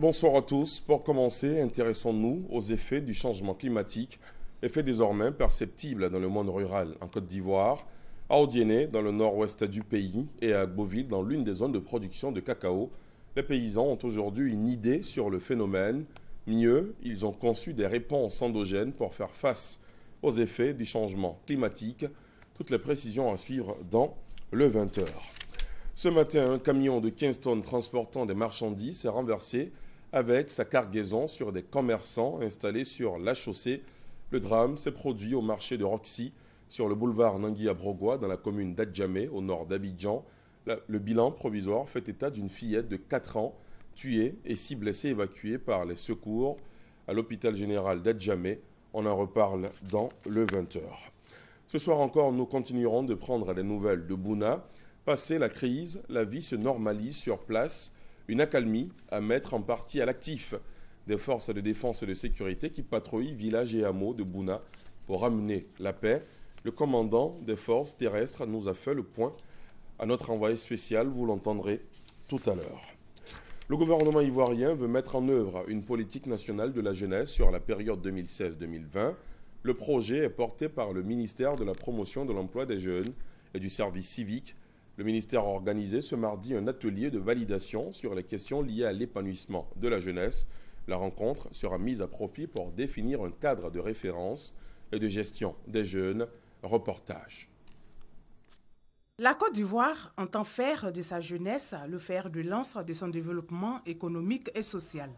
Bonsoir à tous. Pour commencer, intéressons-nous aux effets du changement climatique, effets désormais perceptibles dans le monde rural en Côte d'Ivoire, à Odiéné, dans le nord-ouest du pays, et à Agboville, dans l'une des zones de production de cacao. Les paysans ont aujourd'hui une idée sur le phénomène. Mieux, ils ont conçu des réponses endogènes pour faire face aux effets du changement climatique. Toutes les précisions à suivre dans le 20h. Ce matin, un camion de 15 tonnes transportant des marchandises s'est renversé avec sa cargaison sur des commerçants installés sur la chaussée. Le drame s'est produit au marché de Roxy, sur le boulevard Nangui-Abrogua, dans la commune d'Adjamé, au nord d'Abidjan. Le bilan provisoire fait état d'une fillette de 4 ans tuée et 6 blessés évacués par les secours à l'hôpital général d'Adjamé. On en reparle dans le 20h. Ce soir encore, nous continuerons de prendre des nouvelles de Bouna. Passé la crise, la vie se normalise sur place. Une accalmie à mettre en partie à l'actif des forces de défense et de sécurité qui patrouillent villages et hameaux de Bouna pour ramener la paix. Le commandant des forces terrestres nous a fait le point à notre envoyé spécial, vous l'entendrez tout à l'heure. Le gouvernement ivoirien veut mettre en œuvre une politique nationale de la jeunesse sur la période 2016-2020. Le projet est porté par le ministère de la Promotion de l'Emploi des Jeunes et du Service civique. Le ministère a organisé ce mardi un atelier de validation sur les questions liées à l'épanouissement de la jeunesse. La rencontre sera mise à profit pour définir un cadre de référence et de gestion des jeunes. Reportage. La Côte d'Ivoire entend faire de sa jeunesse le fer de lance de son développement économique et social.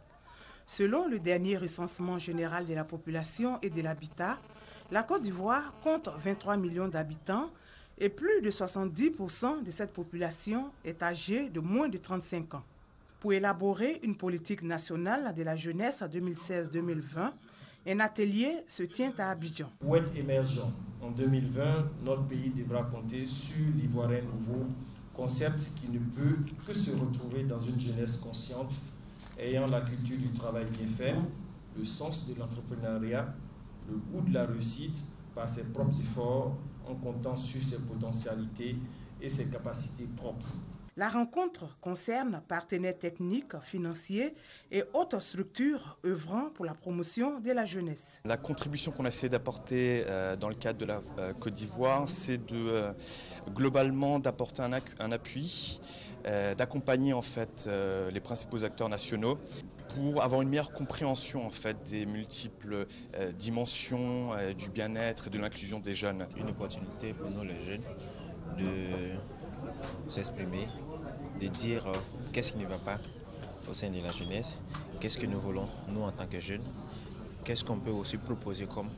Selon le dernier recensement général de la population et de l'habitat, la Côte d'Ivoire compte 23 millions d'habitants et plus de 70% de cette population est âgée de moins de 35 ans. Pour élaborer une politique nationale de la jeunesse 2016-2020, un atelier se tient à Abidjan. Pour être émergent en 2020, notre pays devra compter sur l'Ivoirien nouveau, concept qui ne peut que se retrouver dans une jeunesse consciente, ayant la culture du travail bien fait, le sens de l'entrepreneuriat, le goût de la réussite par ses propres efforts, en comptant sur ses potentialités et ses capacités propres. La rencontre concerne partenaires techniques, financiers et autres structures œuvrant pour la promotion de la jeunesse. La contribution qu'on a essayé d'apporter dans le cadre de la Côte d'Ivoire, c'est globalement d'apporter un appui, d'accompagner en fait les principaux acteurs nationaux pour avoir une meilleure compréhension en fait des multiples dimensions du bien-être et de l'inclusion des jeunes. Une opportunité pour nous les jeunes de s'exprimer, de dire qu'est-ce qui ne va pas au sein de la jeunesse, qu'est-ce que nous voulons nous en tant que jeunes, qu'est-ce qu'on peut aussi proposer comme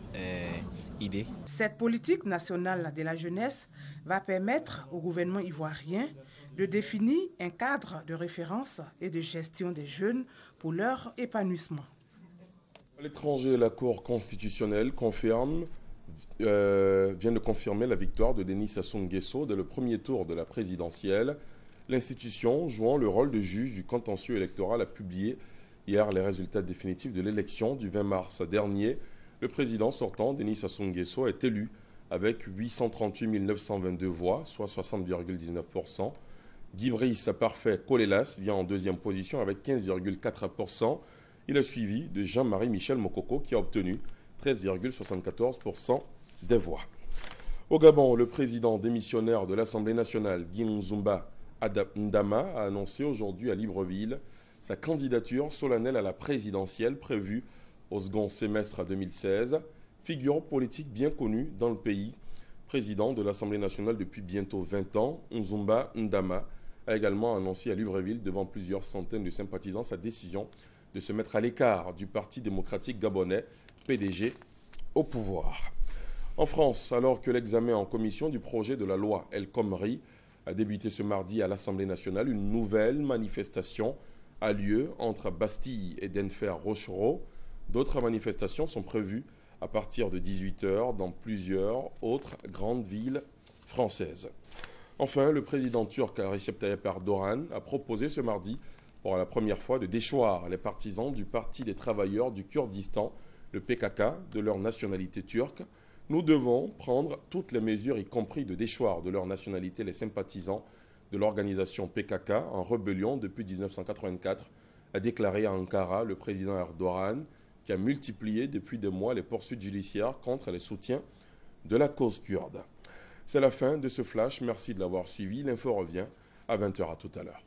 idée. Cette politique nationale de la jeunesse va permettre au gouvernement ivoirien de définir un cadre de référence et de gestion des jeunes pour leur épanouissement. À l'étranger, la Cour constitutionnelle vient de confirmer la victoire de Denis Sassou Nguesso dès le premier tour de la présidentielle. L'institution, jouant le rôle de juge du contentieux électoral, a publié hier les résultats définitifs de l'élection du 20 mars dernier. Le président sortant, Denis Sassou Nguesso, est élu avec 838 922 voix, soit 60,19%. Guy Brice Parfait Kolelas vient en deuxième position avec 15,4%. Il est suivi de Jean-Marie Michel Mokoko qui a obtenu 13,74% des voix. Au Gabon, le président démissionnaire de l'Assemblée nationale, Guy Nzumba Ndama, a annoncé aujourd'hui à Libreville sa candidature solennelle à la présidentielle prévue au second semestre 2016. Figure politique bien connue dans le pays, président de l'Assemblée nationale depuis bientôt 20 ans, Nzumba Ndama a également annoncé à Libreville devant plusieurs centaines de sympathisants sa décision de se mettre à l'écart du Parti démocratique gabonais, PDG, au pouvoir. En France, alors que l'examen en commission du projet de la loi El Khomri a débuté ce mardi à l'Assemblée nationale, une nouvelle manifestation a lieu entre Bastille et Denfert-Rochereau. D'autres manifestations sont prévues à partir de 18h dans plusieurs autres grandes villes françaises. Enfin, le président turc Recep Tayyip Erdogan a proposé ce mardi pour la première fois de déchoir les partisans du Parti des travailleurs du Kurdistan, le PKK, de leur nationalité turque. Nous devons prendre toutes les mesures, y compris de déchoir de leur nationalité les sympathisants de l'organisation PKK en rébellion depuis 1984, a déclaré à Ankara le président Erdogan, qui a multiplié depuis des mois les poursuites judiciaires contre les soutiens de la cause kurde. C'est la fin de ce flash. Merci de l'avoir suivi. L'info revient à 20h. À tout à l'heure.